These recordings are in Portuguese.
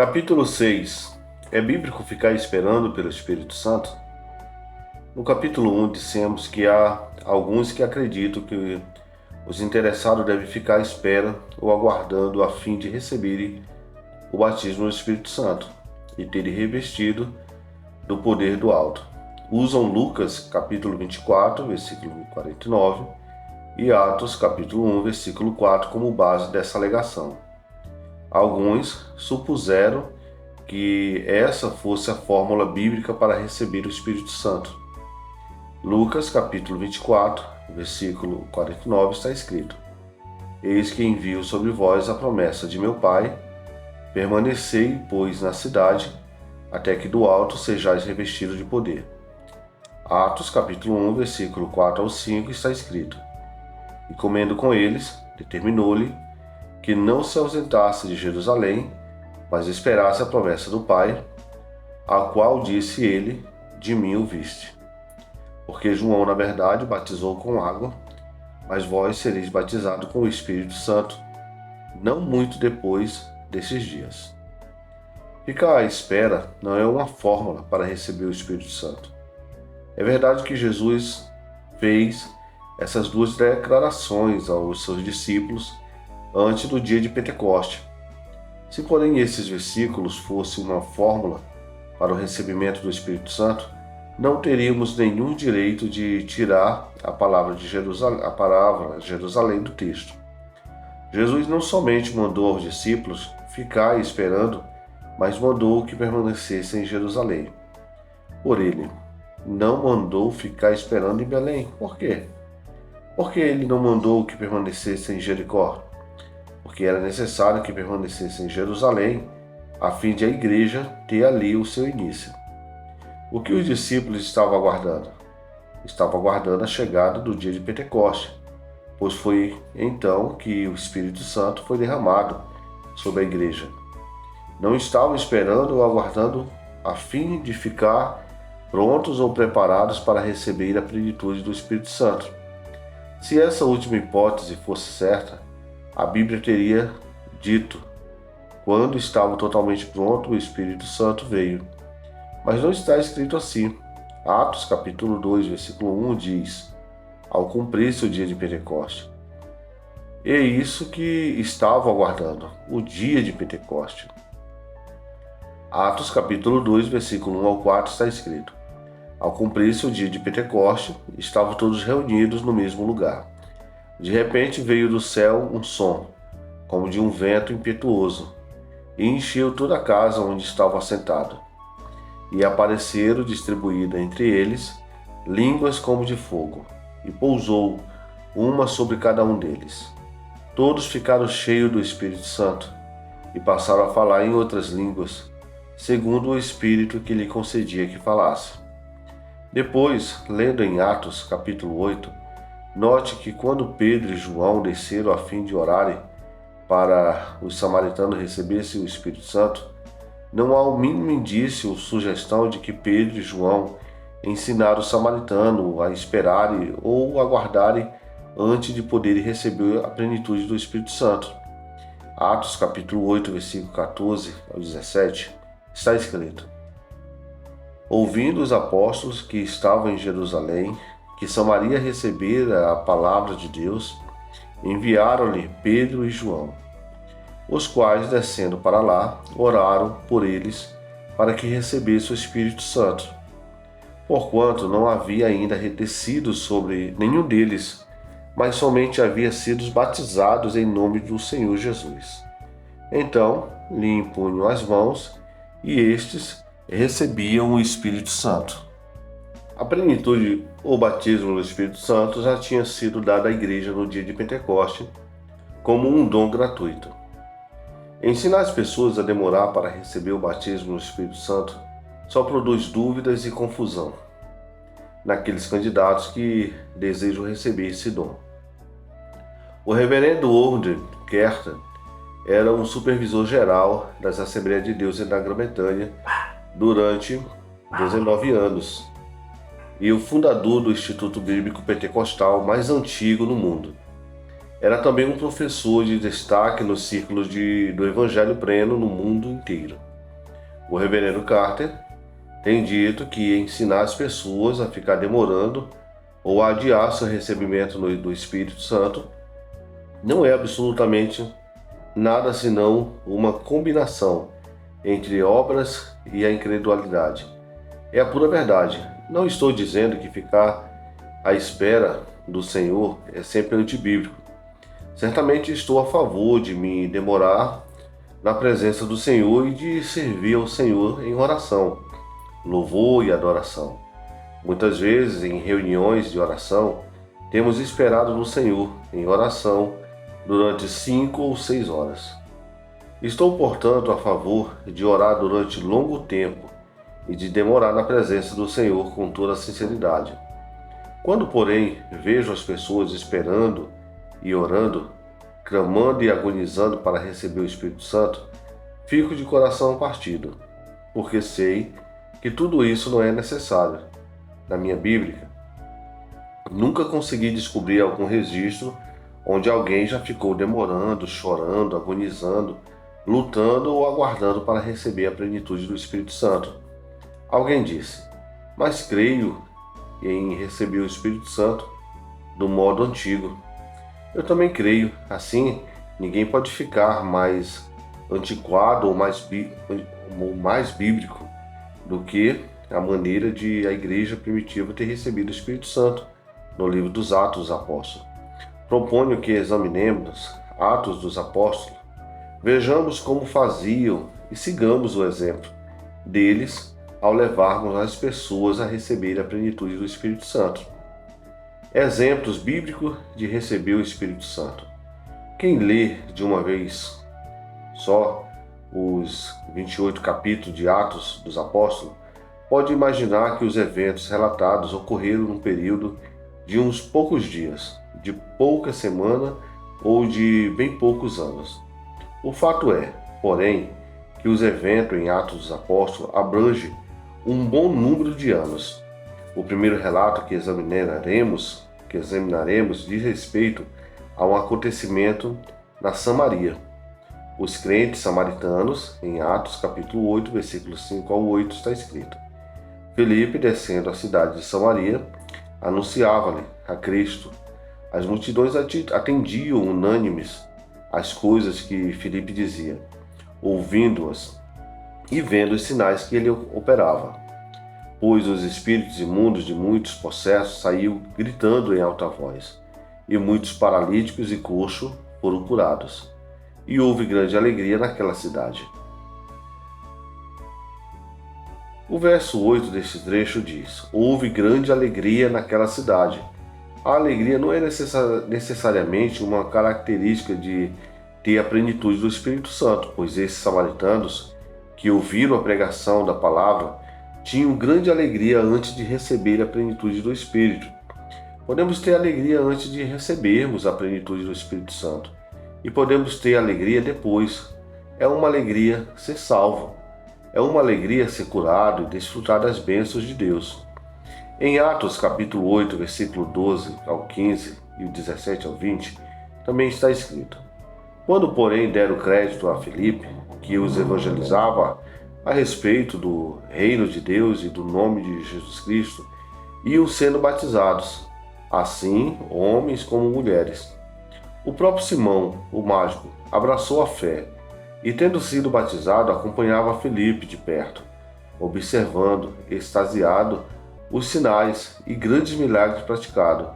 Capítulo 6. É bíblico ficar esperando pelo Espírito Santo? No capítulo 1 dissemos que há alguns que acreditam que os interessados devem ficar à espera ou aguardando a fim de receberem o batismo do Espírito Santo e terem revestido do poder do alto. Usam Lucas capítulo 24, versículo 49 e Atos capítulo 1, versículo 4 como base dessa alegação. Alguns supuseram que essa fosse a fórmula bíblica para receber o Espírito Santo. Lucas capítulo 24, versículo 49 está escrito: Eis que envio sobre vós a promessa de meu Pai, permanecei, pois, na cidade, até que do alto sejais revestidos de poder. Atos capítulo 1, versículo 4 ao 5 está escrito: E comendo com eles, determinou-lhe que não se ausentasse de Jerusalém, mas esperasse a promessa do Pai, a qual disse ele: De mim o viste. Porque João, na verdade, batizou com água, mas vós sereis batizados com o Espírito Santo, não muito depois desses dias. Ficar à espera não é uma fórmula para receber o Espírito Santo. É verdade que Jesus fez essas duas declarações aos seus discípulos antes do dia de Pentecoste. Se, porém, esses versículos fossem uma fórmula para o recebimento do Espírito Santo, não teríamos nenhum direito de tirar a palavra Jerusalém do texto. Jesus não somente mandou aos discípulos ficar esperando, mas mandou que permanecessem em Jerusalém. Por ele, não mandou ficar esperando em Belém. Por quê? Porque ele não mandou que permanecessem em Jericó? Porque era necessário que permanecesse em Jerusalém, a fim de a igreja ter ali o seu início. O que os discípulos estavam aguardando? Estavam aguardando a chegada do dia de Pentecoste, pois foi então que o Espírito Santo foi derramado sobre a igreja. Não estavam esperando ou aguardando a fim de ficar prontos ou preparados para receber a plenitude do Espírito Santo. Se essa última hipótese fosse certa, a Bíblia teria dito: quando estavam totalmente prontos, o Espírito Santo veio. Mas não está escrito assim. Atos capítulo 2, versículo 1 diz: Ao cumprir-se o dia de Pentecoste. E é isso que estavam aguardando, o dia de Pentecoste. Atos capítulo 2, versículo 1 ao 4 está escrito: Ao cumprir-se o dia de Pentecoste, estavam todos reunidos no mesmo lugar. De repente veio do céu um som, como de um vento impetuoso, e encheu toda a casa onde estavam assentados. E apareceram distribuídas entre eles línguas como de fogo, e pousou uma sobre cada um deles. Todos ficaram cheios do Espírito Santo, e passaram a falar em outras línguas, segundo o Espírito que lhe concedia que falasse. Depois, lendo em Atos capítulo 8, note que quando Pedro e João desceram a fim de orarem para os samaritanos receberem o Espírito Santo, não há o mínimo indício ou sugestão de que Pedro e João ensinaram os samaritanos a esperarem ou aguardarem antes de poderem receber a plenitude do Espírito Santo. Atos capítulo 8, versículo 14 ao 17, está escrito: Ouvindo os apóstolos que estavam em Jerusalém, que Samaria recebera a palavra de Deus, enviaram-lhe Pedro e João, os quais, descendo para lá, oraram por eles para que recebesse o Espírito Santo, porquanto não havia ainda descido sobre nenhum deles, mas somente havia sido batizados em nome do Senhor Jesus. Então lhe impunham as mãos, e estes recebiam o Espírito Santo. A plenitude ou batismo do Espírito Santo já tinha sido dada à igreja no dia de Pentecoste como um dom gratuito. Ensinar as pessoas a demorar para receber o batismo do Espírito Santo só produz dúvidas e confusão naqueles candidatos que desejam receber esse dom. O reverendo Warren Kerten era um supervisor geral das Assembleias de Deus na Grã-Bretanha durante 19 anos. E o fundador do Instituto Bíblico Pentecostal mais antigo no mundo. Era também um professor de destaque nos círculos do Evangelho pleno no mundo inteiro. O reverendo Carter tem dito que ensinar as pessoas a ficar demorando ou a adiar seu recebimento do Espírito Santo não é absolutamente nada senão uma combinação entre obras e a incredulidade. É a pura verdade. Não estou dizendo que ficar à espera do Senhor é sempre antibíblico. Certamente estou a favor de me demorar na presença do Senhor e de servir ao Senhor em oração, louvor e adoração. Muitas vezes, em reuniões de oração, temos esperado no Senhor em oração durante 5 ou 6 horas. Estou, portanto, a favor de orar durante longo tempo e de demorar na presença do Senhor com toda a sinceridade. Quando, porém, vejo as pessoas esperando e orando, clamando e agonizando para receber o Espírito Santo, fico de coração partido, porque sei que tudo isso não é necessário. Na minha Bíblia, nunca consegui descobrir algum registro onde alguém já ficou demorando, chorando, agonizando, lutando ou aguardando para receber a plenitude do Espírito Santo. Alguém disse, mas creio em receber o Espírito Santo do modo antigo. Eu também creio, assim, ninguém pode ficar mais antiquado ou mais bíblico do que a maneira de a igreja primitiva ter recebido o Espírito Santo no livro dos Atos dos Apóstolos. Proponho que examinemos Atos dos Apóstolos, vejamos como faziam e sigamos o exemplo deles ao levarmos as pessoas a receber a plenitude do Espírito Santo. Exemplos bíblicos de receber o Espírito Santo. Quem lê de uma vez só os 28 capítulos de Atos dos Apóstolos pode imaginar que os eventos relatados ocorreram num período de uns poucos dias, de pouca semana ou de bem poucos anos. O fato é, porém, que os eventos em Atos dos Apóstolos abrangem um bom número de anos. O primeiro relato que examinaremos diz respeito a um acontecimento na Samaria. Os crentes samaritanos, em Atos capítulo 8, versículos 5 ao 8, está escrito: Filipe, descendo à cidade de Samaria, anunciava-lhe a Cristo. As multidões atendiam unânimes às coisas que Filipe dizia, ouvindo-as e vendo os sinais que ele operava. Pois os espíritos imundos de muitos possessos saíam gritando em alta voz, e muitos paralíticos e coxos foram curados. E houve grande alegria naquela cidade. O verso 8 deste trecho diz: houve grande alegria naquela cidade. A alegria não é necessariamente uma característica de ter a plenitude do Espírito Santo, pois esses samaritanos que ouviram a pregação da palavra tinham grande alegria antes de receber a plenitude do Espírito. Podemos ter alegria antes de recebermos a plenitude do Espírito Santo, e podemos ter alegria depois. É uma alegria ser salvo, é uma alegria ser curado e desfrutar das bênçãos de Deus. Em Atos capítulo 8, versículo 12 ao 15 e o 17 ao 20, também está escrito: Quando, porém, deram crédito a Filipe, que os evangelizava a respeito do reino de Deus e do nome de Jesus Cristo, iam sendo batizados, assim homens como mulheres. O próprio Simão, o mágico, abraçou a fé e, tendo sido batizado, acompanhava Filipe de perto, observando, extasiado, os sinais e grandes milagres praticados.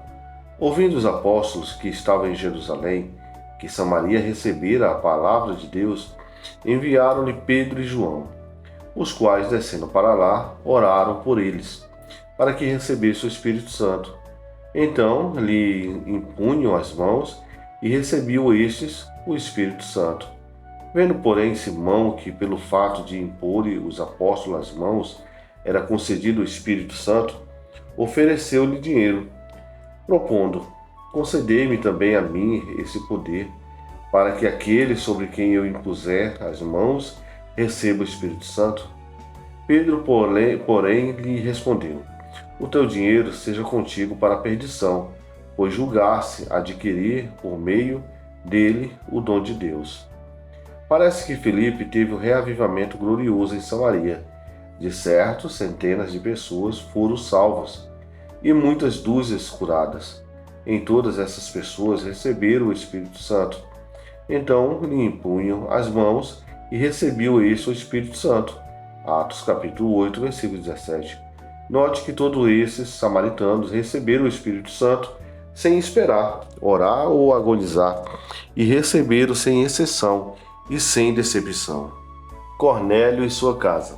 Ouvindo os apóstolos que estavam em Jerusalém, que Samaria recebera a palavra de Deus, enviaram-lhe Pedro e João, os quais, descendo para lá, oraram por eles, para que recebesse o Espírito Santo. Então lhe impunham as mãos e recebiam estes o Espírito Santo. Vendo, porém, Simão que, pelo fato de impor os apóstolos as mãos, era concedido o Espírito Santo, ofereceu-lhe dinheiro, propondo: concedei-me também a mim esse poder, para que aquele sobre quem eu impuser as mãos receba o Espírito Santo. Pedro, porém, lhe respondeu: o teu dinheiro seja contigo para a perdição, pois julgaste adquirir por meio dele o dom de Deus. Parece que Filipe teve um reavivamento glorioso em Samaria. De certo, centenas de pessoas foram salvas e muitas dúzias curadas. Em todas essas pessoas receberam o Espírito Santo. Então lhe impunham as mãos e recebiam este o Espírito Santo. Atos capítulo 8, versículo 17. Note que todos esses samaritanos receberam o Espírito Santo sem esperar, orar ou agonizar, e receberam sem exceção e sem decepção. Cornélio e sua casa.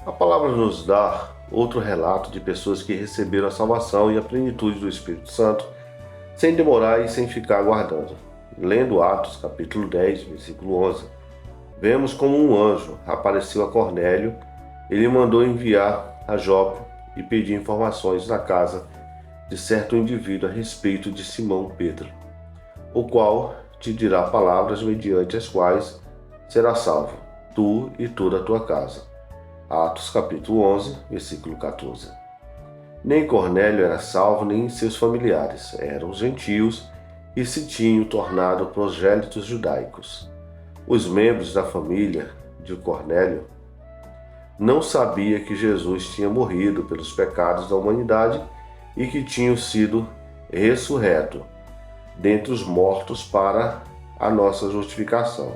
A palavra nos dá outro relato de pessoas que receberam a salvação e a plenitude do Espírito Santo sem demorar e sem ficar aguardando. Lendo Atos capítulo 10, versículo 11, vemos como um anjo apareceu a Cornélio. Ele mandou enviar a Jope e pedir informações na casa de certo indivíduo a respeito de Simão Pedro, o qual te dirá palavras mediante as quais será salvo, tu e toda a tua casa. Atos capítulo 11, versículo 14. Nem Cornélio era salvo, nem seus familiares, eram gentios e se tinham tornado prosélitos judaicos. Os membros da família de Cornélio não sabiam que Jesus tinha morrido pelos pecados da humanidade e que tinha sido ressurreto dentre os mortos para a nossa justificação.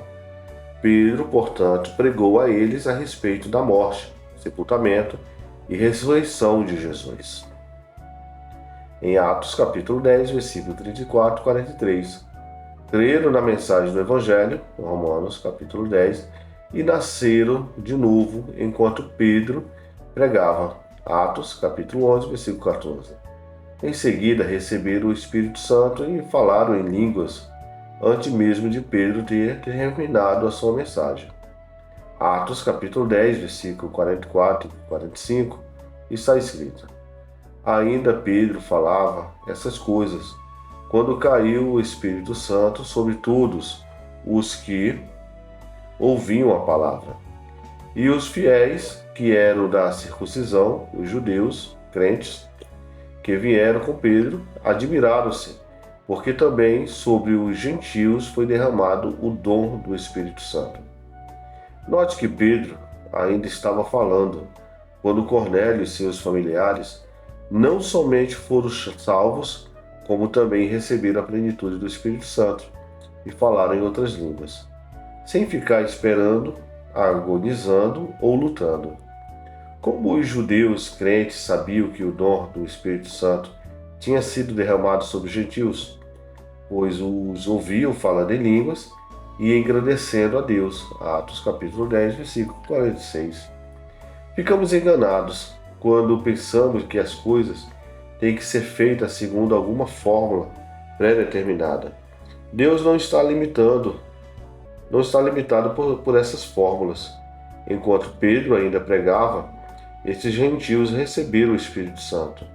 Pedro, portanto, pregou a eles a respeito da morte, sepultamento e ressurreição de Jesus. Em Atos capítulo 10, versículo 34 e 43, creram na mensagem do Evangelho, Romanos capítulo 10, e nasceram de novo enquanto Pedro pregava, Atos capítulo 11, versículo 14. Em seguida receberam o Espírito Santo e falaram em línguas, antes mesmo de Pedro ter terminado a sua mensagem. Atos capítulo 10, versículo 44 e 45, está escrito: Ainda Pedro falava essas coisas, quando caiu o Espírito Santo sobre todos os que ouviam a palavra. E os fiéis, que eram da circuncisão, os judeus, crentes, que vieram com Pedro, admiraram-se, porque também sobre os gentios foi derramado o dom do Espírito Santo. Note que Pedro ainda estava falando, quando Cornélio e seus familiares não somente foram salvos, como também receberam a plenitude do Espírito Santo e falaram em outras línguas, sem ficar esperando, agonizando ou lutando. Como os judeus crentes sabiam que o dom do Espírito Santo tinha sido derramado sobre os gentios, pois os ouviam falando em línguas e engrandecendo a Deus. Atos capítulo 10, versículo 46. Ficamos enganados quando pensamos que as coisas têm que ser feitas segundo alguma fórmula pré-determinada. Deus não está limitado por essas fórmulas. Enquanto Pedro ainda pregava, esses gentios receberam o Espírito Santo.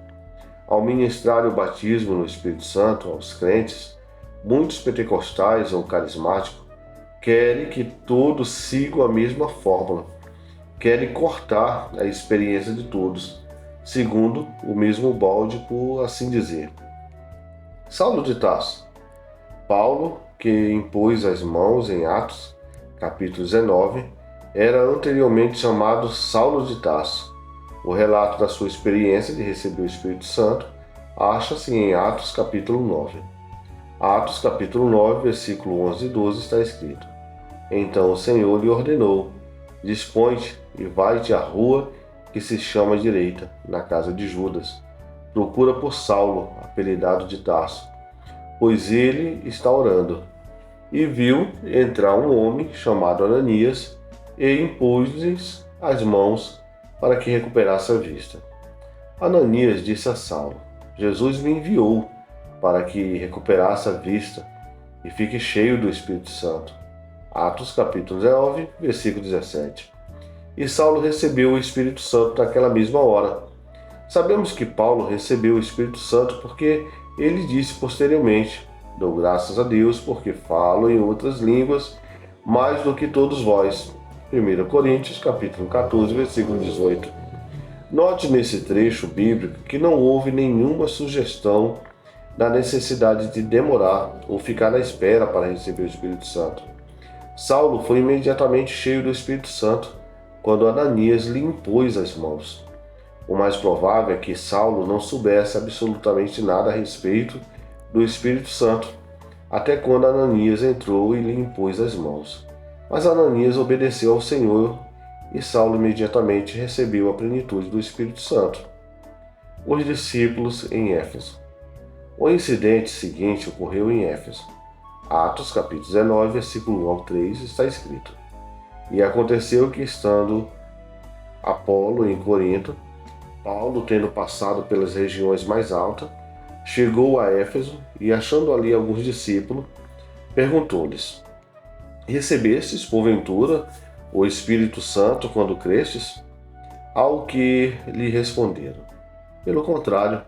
Ao ministrar o batismo no Espírito Santo aos crentes, muitos pentecostais ou carismáticos querem que todos sigam a mesma fórmula, querem cortar a experiência de todos, segundo o mesmo balde, por assim dizer. Saulo de Tarso. Paulo, que impôs as mãos em Atos, capítulo 19, era anteriormente chamado Saulo de Tarso. O relato da sua experiência de receber o Espírito Santo acha-se em Atos capítulo 9. Atos capítulo 9, versículo 11 e 12 está escrito: Então o Senhor lhe ordenou: Dispõe-te e vai-te à rua que se chama Direita, na casa de Judas. Procura por Saulo, apelidado de Tarso, pois ele está orando. E viu entrar um homem chamado Ananias e impôs-lhes as mãos para que recuperasse a vista. Ananias disse a Saulo: Jesus me enviou para que recuperasse a vista e fique cheio do Espírito Santo. Atos capítulo 19, versículo 17. E Saulo recebeu o Espírito Santo naquela mesma hora. Sabemos que Paulo recebeu o Espírito Santo porque ele disse posteriormente: Dou graças a Deus porque falo em outras línguas mais do que todos vós. 1 Coríntios capítulo 14, versículo 18. Note nesse trecho bíblico que não houve nenhuma sugestão da necessidade de demorar ou ficar na espera para receber o Espírito Santo. Saulo foi imediatamente cheio do Espírito Santo quando Ananias lhe impôs as mãos. O mais provável é que Saulo não soubesse absolutamente nada a respeito do Espírito Santo, até quando Ananias entrou e lhe impôs as mãos. Mas Ananias obedeceu ao Senhor e Saulo imediatamente recebeu a plenitude do Espírito Santo. Os discípulos em Éfeso. O incidente seguinte ocorreu em Éfeso. Atos, capítulo 19, versículo 1 ao 3, está escrito: E aconteceu que, estando Apolo em Corinto, Paulo, tendo passado pelas regiões mais altas, chegou a Éfeso e, achando ali alguns discípulos, perguntou-lhes: Recebestes, porventura, o Espírito Santo quando crestes? Ao que lhe responderam: Pelo contrário,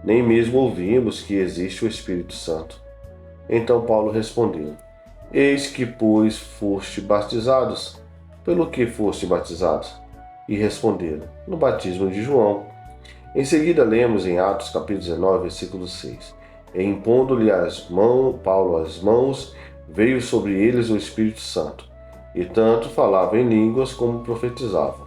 nem mesmo ouvimos que existe o Espírito Santo. Então Paulo respondeu: Eis que, pois, foste batizados. Pelo que foste batizados? E responderam: No batismo de João. Em seguida lemos em Atos capítulo 19, versículo 6. E impondo-lhe Paulo as mãos, veio sobre eles o Espírito Santo, e tanto falavam em línguas como profetizavam.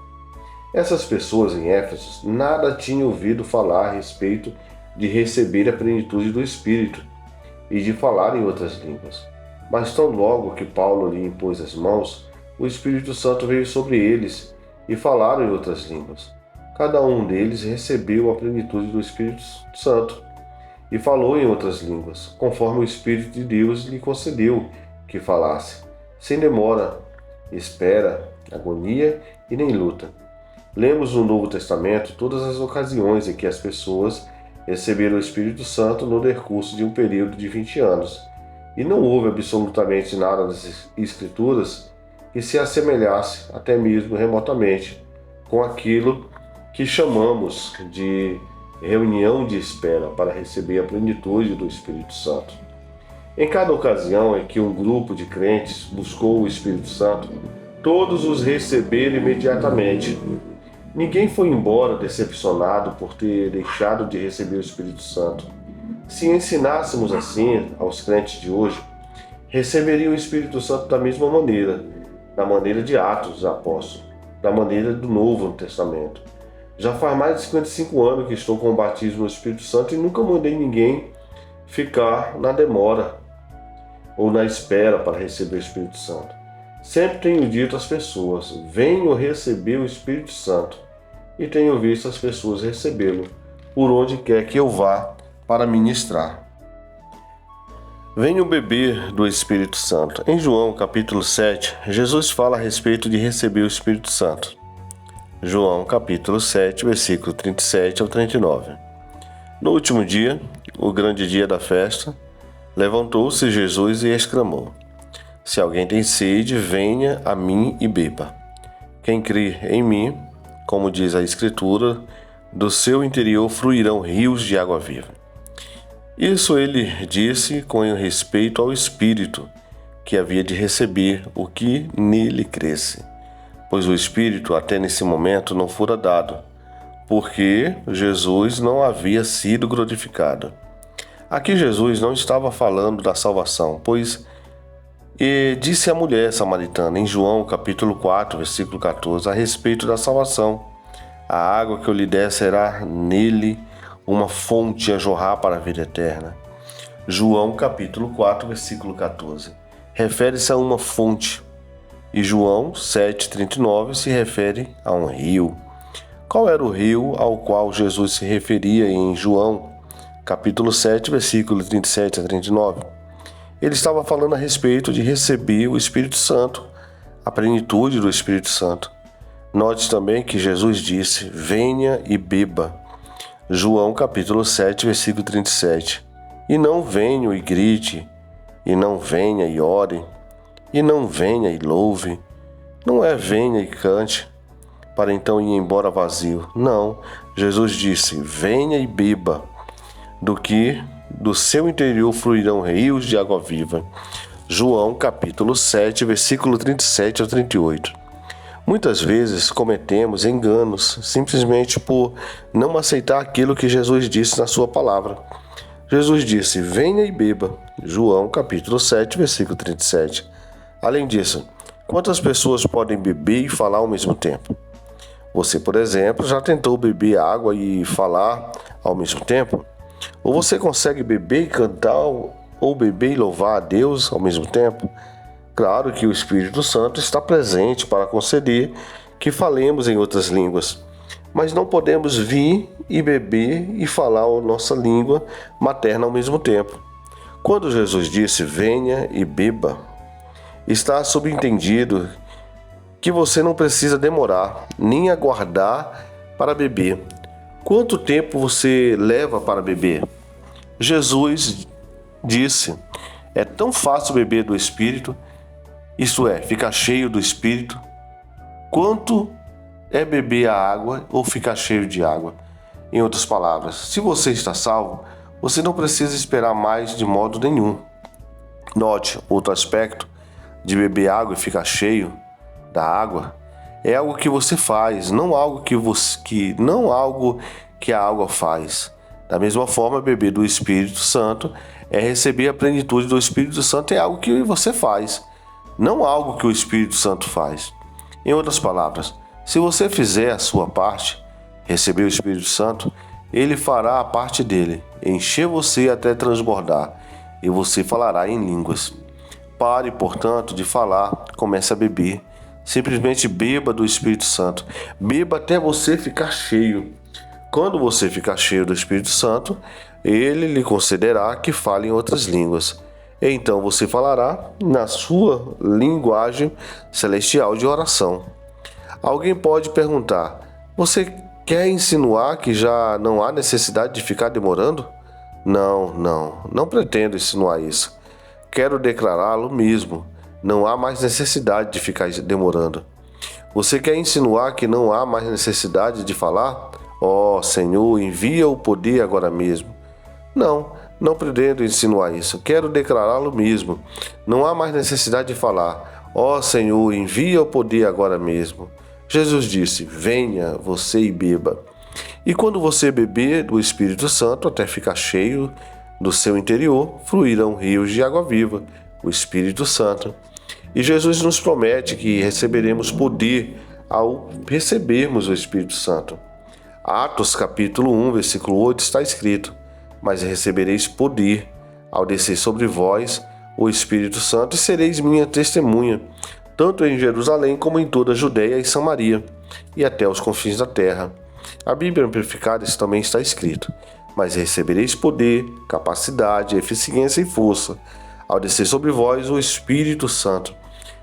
Essas pessoas em Éfeso nada tinham ouvido falar a respeito de receber a plenitude do Espírito e de falar em outras línguas. Mas tão logo que Paulo lhe impôs as mãos, o Espírito Santo veio sobre eles e falaram em outras línguas. Cada um deles recebeu a plenitude do Espírito Santo e falou em outras línguas, conforme o Espírito de Deus lhe concedeu que falasse, sem demora, espera, agonia e nem luta. Lemos no Novo Testamento todas as ocasiões em que as pessoas receberam o Espírito Santo no decurso de um período de 20 anos, e não houve absolutamente nada das Escrituras que se assemelhasse, até mesmo remotamente, com aquilo que chamamos de reunião de espera para receber a plenitude do Espírito Santo. Em cada ocasião em que um grupo de crentes buscou o Espírito Santo, todos os receberam imediatamente. Ninguém foi embora decepcionado por ter deixado de receber o Espírito Santo. Se ensinássemos assim aos crentes de hoje, receberiam o Espírito Santo da mesma maneira, da maneira de Atos dos Apóstolos, da maneira do Novo Testamento. Já faz mais de 55 anos que estou com o batismo no Espírito Santo e nunca mandei ninguém ficar na demora ou na espera para receber o Espírito Santo. Sempre tenho dito às pessoas: venham receber o Espírito Santo. E tenho visto as pessoas recebê-lo por onde quer que eu vá para ministrar. Venham beber do Espírito Santo. Em João capítulo 7, Jesus fala a respeito de receber o Espírito Santo. João capítulo 7, versículo 37 ao 39. No último dia, o grande dia da festa, levantou-se Jesus e exclamou: Se alguém tem sede, venha a mim e beba. Quem crê em mim, como diz a Escritura, do seu interior fluirão rios de água viva. Isso ele disse com respeito ao Espírito, que havia de receber o que nele cresce, pois o Espírito até nesse momento não fora dado, porque Jesus não havia sido glorificado. Aqui Jesus não estava falando da salvação, pois disse a mulher samaritana em João capítulo 4, versículo 14, a respeito da salvação: a água que eu lhe der será nele uma fonte a jorrar para a vida eterna. João capítulo 4, versículo 14. Refere-se a uma fonte. E João 7,39 se refere a um rio. Qual era o rio ao qual Jesus se referia em João capítulo 7, versículo 37 a 39? Ele estava falando a respeito de receber o Espírito Santo, a plenitude do Espírito Santo. Note também que Jesus disse: venha e beba. João capítulo 7, versículo 37. E não venha e grite, e não venha e ore, e não venha e louve. Não é venha e cante, para então ir embora vazio. Não, Jesus disse: venha e beba, do seu interior fluirão rios de água viva. João capítulo 7, versículo 37 ao 38. Muitas vezes cometemos enganos simplesmente por não aceitar aquilo que Jesus disse na sua palavra. Jesus disse: venha e beba. João capítulo 7, versículo 37. Além disso, quantas pessoas podem beber e falar ao mesmo tempo? Você, por exemplo, já tentou beber água e falar ao mesmo tempo? Ou você consegue beber e cantar ou beber e louvar a Deus ao mesmo tempo? Claro que o Espírito Santo está presente para conceder que falemos em outras línguas, mas não podemos vir e beber e falar a nossa língua materna ao mesmo tempo. Quando Jesus disse venha e beba, está subentendido que você não precisa demorar nem aguardar para beber. Quanto tempo você leva para beber? Jesus disse: é tão fácil beber do Espírito, isto é, ficar cheio do Espírito, quanto é beber a água ou ficar cheio de água. Em outras palavras, se você está salvo, você não precisa esperar mais de modo nenhum. Note outro aspecto de beber água e ficar cheio da água. É algo que você faz, não algo que a água faz. Da mesma forma, beber do Espírito Santo é receber a plenitude do Espírito Santo, é algo que você faz, não algo que o Espírito Santo faz. Em outras palavras, se você fizer a sua parte, receber o Espírito Santo, ele fará a parte dele, encher você até transbordar, e você falará em línguas. Pare, portanto, de falar, comece a beber. Simplesmente beba do Espírito Santo. Beba até você ficar cheio. Quando você ficar cheio do Espírito Santo, ele lhe concederá que fale em outras línguas. Então você falará na sua linguagem celestial de oração. Alguém pode perguntar: você quer insinuar que já não há necessidade de ficar demorando? Não pretendo insinuar isso. Quero declará-lo mesmo. Não há mais necessidade de ficar demorando. Você quer insinuar que não há mais necessidade de falar? Ó Senhor, envia o poder agora mesmo. Não pretendo insinuar isso. Quero declará-lo mesmo. Não há mais necessidade de falar. Ó Senhor, envia o poder agora mesmo. Jesus disse: venha você e beba. E quando você beber do Espírito Santo até ficar cheio do seu interior, fluirão rios de água viva, o Espírito Santo. E Jesus nos promete que receberemos poder ao recebermos o Espírito Santo. Atos capítulo 1, versículo 8 está escrito: mas recebereis poder ao descer sobre vós o Espírito Santo e sereis minha testemunha, tanto em Jerusalém como em toda a Judeia e Samaria, e até os confins da terra. A Bíblia Amplificada também está escrito: mas recebereis poder, capacidade, eficiência e força, ao descer sobre vós o Espírito Santo,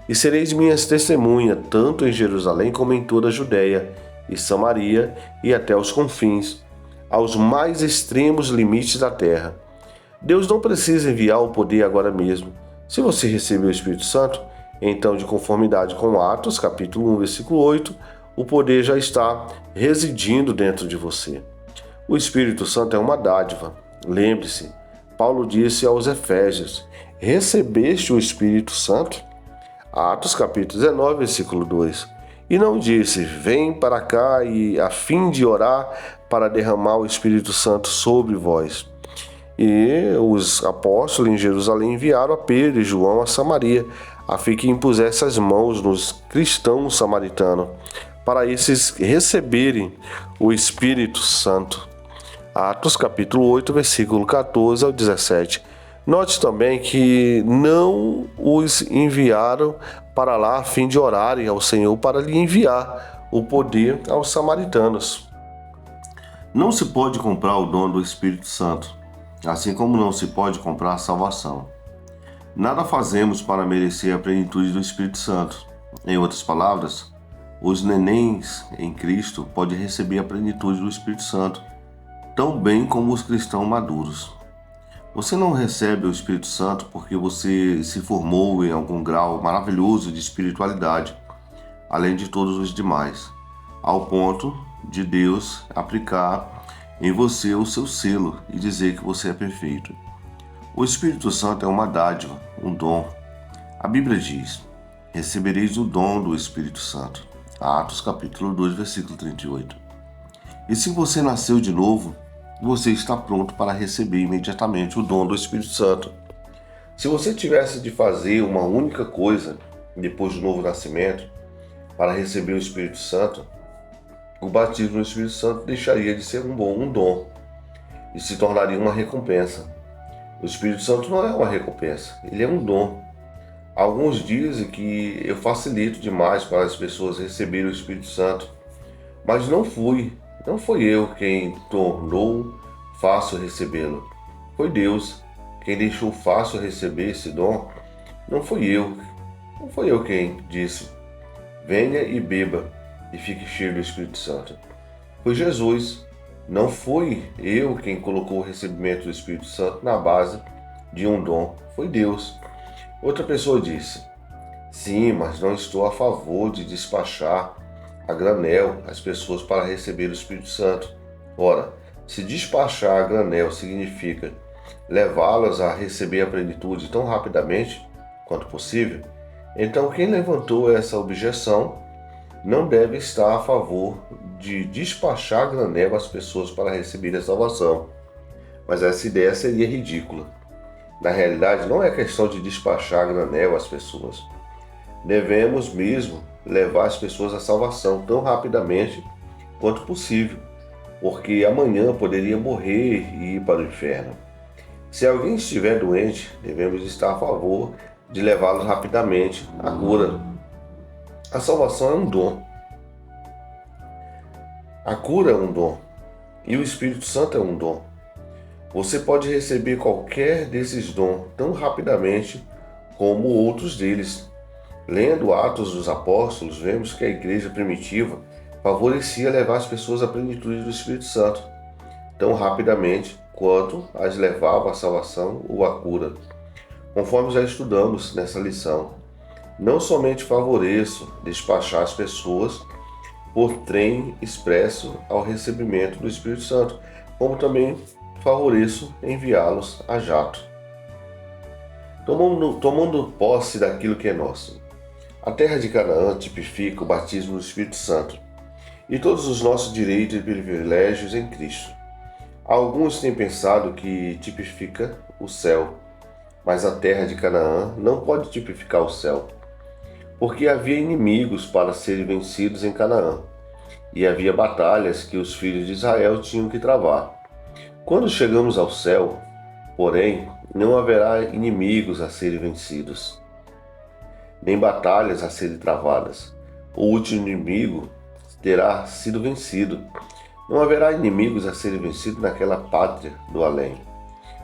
e sereis minhas testemunhas, tanto em Jerusalém como em toda a Judeia e Samaria, e até os confins, aos mais extremos limites da terra. Deus não precisa enviar o poder agora mesmo. Se você receber o Espírito Santo, então, de conformidade com Atos, capítulo 1, versículo 8, o poder já está residindo dentro de você. O Espírito Santo é uma dádiva. Lembre-se, Paulo disse aos Efésios: recebeste o Espírito Santo? Atos capítulo 19, versículo 2. E não disse: vem para cá e a fim de orar para derramar o Espírito Santo sobre vós. E os apóstolos em Jerusalém enviaram a Pedro e João a Samaria, a fim que impusesse as mãos nos cristãos samaritanos, para esses receberem o Espírito Santo. Atos capítulo 8, versículo 14 ao 17. Note também que não os enviaram para lá a fim de orarem ao Senhor para lhe enviar o poder aos samaritanos. Não se pode comprar o dom do Espírito Santo, assim como não se pode comprar a salvação. Nada fazemos para merecer a plenitude do Espírito Santo. Em outras palavras, os nenéns em Cristo podem receber a plenitude do Espírito Santo, tão bem como os cristãos maduros. Você não recebe o Espírito Santo porque você se formou em algum grau maravilhoso de espiritualidade, além de todos os demais, ao ponto de Deus aplicar em você o seu selo e dizer que você é perfeito. O Espírito Santo é uma dádiva, um dom. A Bíblia diz: recebereis o dom do Espírito Santo. Atos capítulo 2, versículo 38. E se você nasceu de novo, você está pronto para receber imediatamente o dom do Espírito Santo. Se você tivesse de fazer uma única coisa depois do novo nascimento, para receber o Espírito Santo, o batismo no Espírito Santo deixaria de ser um dom e se tornaria uma recompensa. O Espírito Santo não é uma recompensa, ele é um dom. Alguns dizem que eu facilito demais para as pessoas receberem o Espírito Santo, mas não foi eu quem tornou fácil recebê-lo. Foi Deus quem deixou fácil receber esse dom. Não foi eu quem disse: venha e beba e fique cheio do Espírito Santo. Foi Jesus. Não foi eu quem colocou o recebimento do Espírito Santo na base de um dom. Foi Deus. Outra pessoa disse: sim, mas não estou a favor de despachar a granel as pessoas para receber o Espírito Santo. Ora, se despachar a granel significa levá-las a receber a plenitude tão rapidamente quanto possível, então quem levantou essa objeção não deve estar a favor de despachar a granel as pessoas para receber a salvação. Mas essa ideia seria ridícula. Na realidade, não é questão de despachar a granel às pessoas. Devemos mesmo levar as pessoas à salvação tão rapidamente quanto possível, porque amanhã poderia morrer e ir para o inferno. Se alguém estiver doente, devemos estar a favor de levá-lo rapidamente à cura. A salvação é um dom. A cura é um dom. E o Espírito Santo é um dom. Você pode receber qualquer desses dons tão rapidamente como outros deles. Lendo Atos dos Apóstolos, vemos que a igreja primitiva favorecia levar as pessoas à plenitude do Espírito Santo, tão rapidamente quanto as levava à salvação ou à cura. Conforme já estudamos nessa lição, não somente favoreço despachar as pessoas por trem expresso ao recebimento do Espírito Santo, como também favoreço enviá-los a jato, tomando posse daquilo que é nosso. A terra de Canaã tipifica o batismo do Espírito Santo e todos os nossos direitos e privilégios em Cristo. Alguns têm pensado que tipifica o céu, mas a terra de Canaã não pode tipificar o céu, porque havia inimigos para serem vencidos em Canaã, e havia batalhas que os filhos de Israel tinham que travar. Quando chegamos ao céu, porém, não haverá inimigos a serem vencidos, nem batalhas a serem travadas. O último inimigo terá sido vencido. Não haverá inimigos a serem vencidos naquela pátria do além.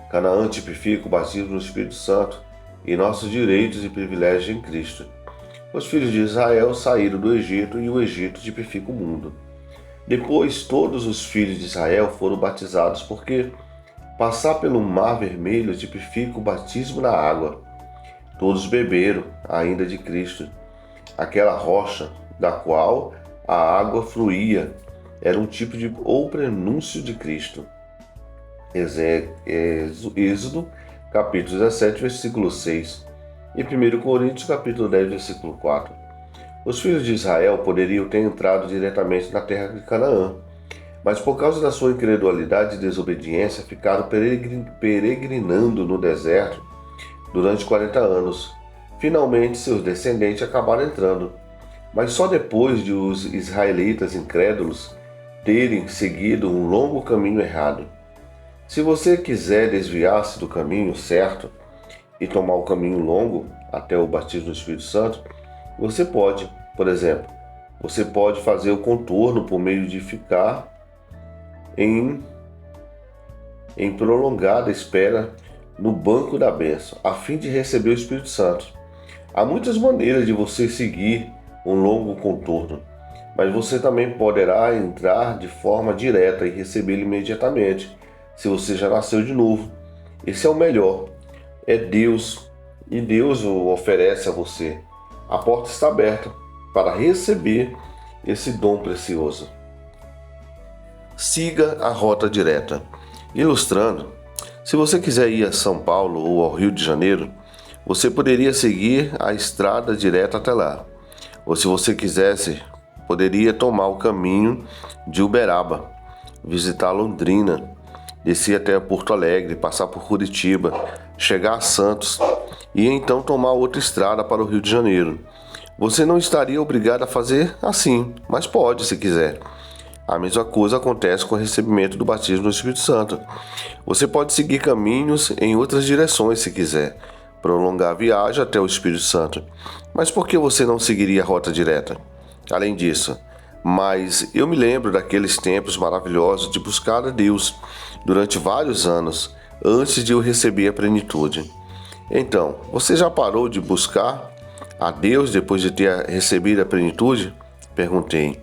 Canaã tipifica o batismo no Espírito Santo e nossos direitos e privilégios em Cristo. Os filhos de Israel saíram do Egito e o Egito tipifica o mundo. Depois, todos os filhos de Israel foram batizados, porque passar pelo Mar Vermelho tipifica o batismo na água. Todos beberam ainda de Cristo. Aquela rocha da qual a água fluía era um tipo de ou prenúncio de Cristo. Êxodo, capítulo 17, versículo 6. E 1 Coríntios, capítulo 10, versículo 4. Os filhos de Israel poderiam ter entrado diretamente na terra de Canaã, mas por causa da sua incredulidade e desobediência ficaram peregrinando no deserto durante 40 anos. Finalmente, seus descendentes acabaram entrando, mas só depois de os israelitas incrédulos terem seguido um longo caminho errado. Se você quiser desviar-se do caminho certo e tomar o caminho longo até o batismo do Espírito Santo, você pode, por exemplo, você pode fazer o contorno por meio de ficar em prolongada espera no banco da bênção, a fim de receber o Espírito Santo. Há muitas maneiras de você seguir um longo contorno, mas você também poderá entrar de forma direta e recebê-lo imediatamente, se você já nasceu de novo. Esse é o melhor. É Deus, e Deus o oferece a você. A porta está aberta para receber esse dom precioso. Siga a rota direta. Ilustrando, se você quiser ir a São Paulo ou ao Rio de Janeiro, você poderia seguir a estrada direta até lá. Ou se você quisesse, poderia tomar o caminho de Uberaba, visitar Londrina, descer até Porto Alegre, passar por Curitiba, chegar a Santos e então tomar outra estrada para o Rio de Janeiro. Você não estaria obrigado a fazer assim, mas pode se quiser. A mesma coisa acontece com o recebimento do batismo no Espírito Santo. Você pode seguir caminhos em outras direções se quiser, prolongar a viagem até o Espírito Santo. Mas por que você não seguiria a rota direta? Além disso, mas eu me lembro daqueles tempos maravilhosos de buscar a Deus durante vários anos, antes de eu receber a plenitude. Então, você já parou de buscar a Deus depois de ter recebido a plenitude? Perguntei.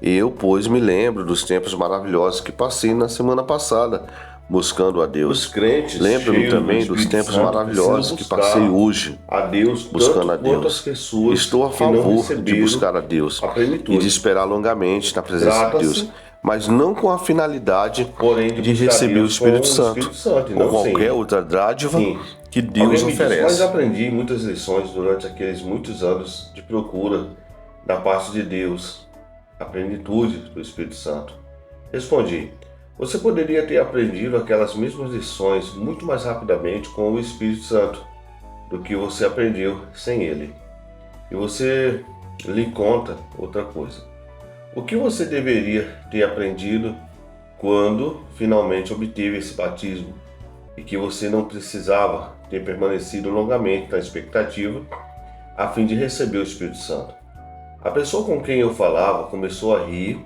Eu, pois, me lembro dos tempos maravilhosos que passei na semana passada buscando a Deus. Os crentes Lembro-me também dos tempos maravilhosos que passei hoje a Deus, buscando a Deus. as pessoas Estou a que não favor de receberam buscar a Deus a plenitude. e de esperar longamente na presença de Deus, mas não com a finalidade porém, de receber o Espírito Santo e ou não qualquer sem. outra dádiva Sim. que Deus Alguém me disse, oferece. mas aprendi muitas lições durante aqueles muitos anos de procura da parte de Deus, a plenitude do Espírito Santo. Respondi, você poderia ter aprendido aquelas mesmas lições muito mais rapidamente com o Espírito Santo do que você aprendeu sem ele. E você lhe conta outra coisa. O que você deveria ter aprendido quando finalmente obteve esse batismo e que você não precisava ter permanecido longamente na expectativa a fim de receber o Espírito Santo? A pessoa com quem eu falava começou a rir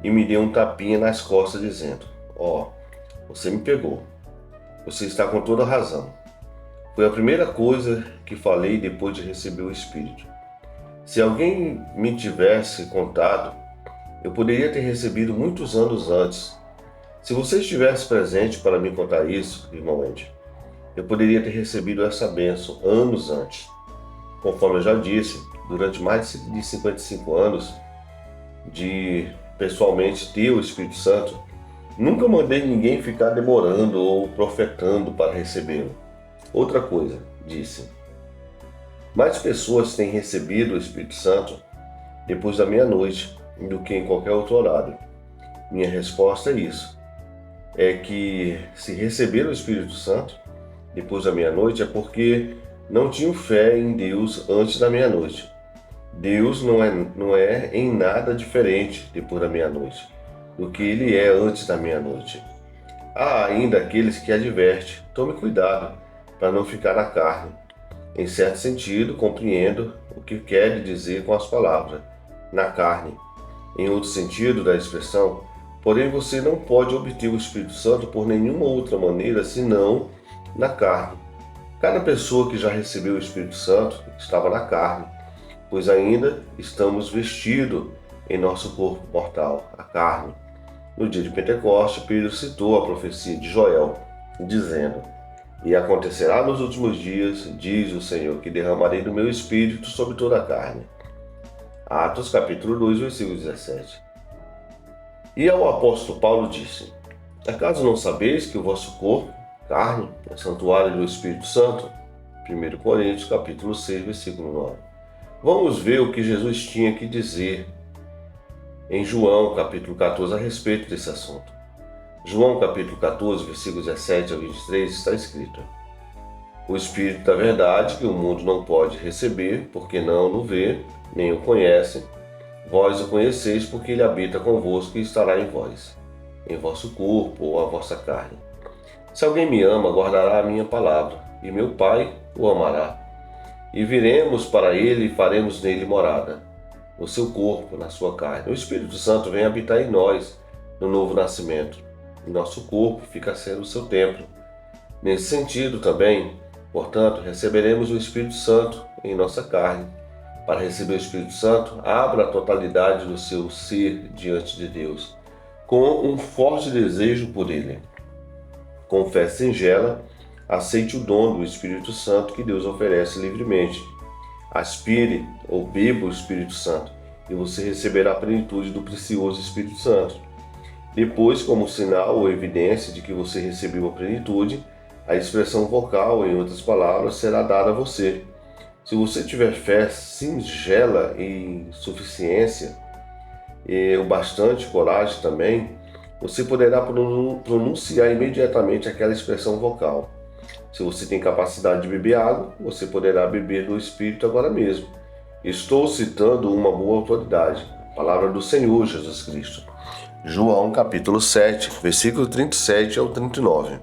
e me deu um tapinha nas costas dizendo, você me pegou. Você está com toda a razão. Foi a primeira coisa que falei depois de receber o Espírito. Se alguém me tivesse contado, eu poderia ter recebido muitos anos antes. Se você estivesse presente para me contar isso, irmão Andy, eu poderia ter recebido essa bênção anos antes. Conforme eu já disse, durante mais de 55 anos de pessoalmente ter o Espírito Santo, nunca mandei ninguém ficar demorando ou profetando para recebê-lo. Outra coisa, disse, mais pessoas têm recebido o Espírito Santo depois da meia-noite do que em qualquer outro horário. Minha resposta é isso. É que se receberam o Espírito Santo depois da meia-noite é porque não tinham fé em Deus antes da meia-noite. Deus não é em nada diferente depois da meia-noite do que ele é antes da meia-noite. Há ainda aqueles que advertem, tome cuidado para não ficar na carne. Em certo sentido, compreendo o que quer dizer com as palavras, na carne. Em outro sentido da expressão, porém você não pode obter o Espírito Santo por nenhuma outra maneira senão na carne. Cada pessoa que já recebeu o Espírito Santo estava na carne, pois ainda estamos vestidos em nosso corpo mortal, a carne. No dia de Pentecostes, Pedro citou a profecia de Joel, dizendo, e acontecerá nos últimos dias, diz o Senhor, que derramarei do meu Espírito sobre toda a carne. Atos capítulo 2, versículo 17. E ao apóstolo Paulo disse, acaso não sabeis que o vosso corpo, carne, é santuário do Espírito Santo? 1 Coríntios capítulo 6, versículo 9. Vamos ver o que Jesus tinha que dizer em João capítulo 14 a respeito desse assunto. João capítulo 14, versículos 17 a 23 está escrito, o Espírito da verdade que o mundo não pode receber, porque não o vê, nem o conhece, vós o conheceis porque ele habita convosco e estará em vós, em vosso corpo ou a vossa carne. Se alguém me ama, guardará a minha palavra, e meu Pai o amará. E viremos para ele e faremos nele morada, no seu corpo, na sua carne. O Espírito Santo vem habitar em nós, no novo nascimento. E nosso corpo fica sendo o seu templo. Nesse sentido também, portanto, receberemos o Espírito Santo em nossa carne. Para receber o Espírito Santo, abra a totalidade do seu ser diante de Deus, com um forte desejo por ele. Com fé singela, aceite o dom do Espírito Santo que Deus oferece livremente. Aspire ou beba o Espírito Santo e você receberá a plenitude do precioso Espírito Santo. Depois, como sinal ou evidência de que você recebeu a plenitude, a expressão vocal, em outras palavras, será dada a você. Se você tiver fé singela e suficiência, e o bastante coragem também, você poderá pronunciar imediatamente aquela expressão vocal. Se você tem capacidade de beber água, você poderá beber do Espírito agora mesmo. Estou citando uma boa autoridade, a palavra do Senhor Jesus Cristo. João capítulo 7, versículo 37 ao 39.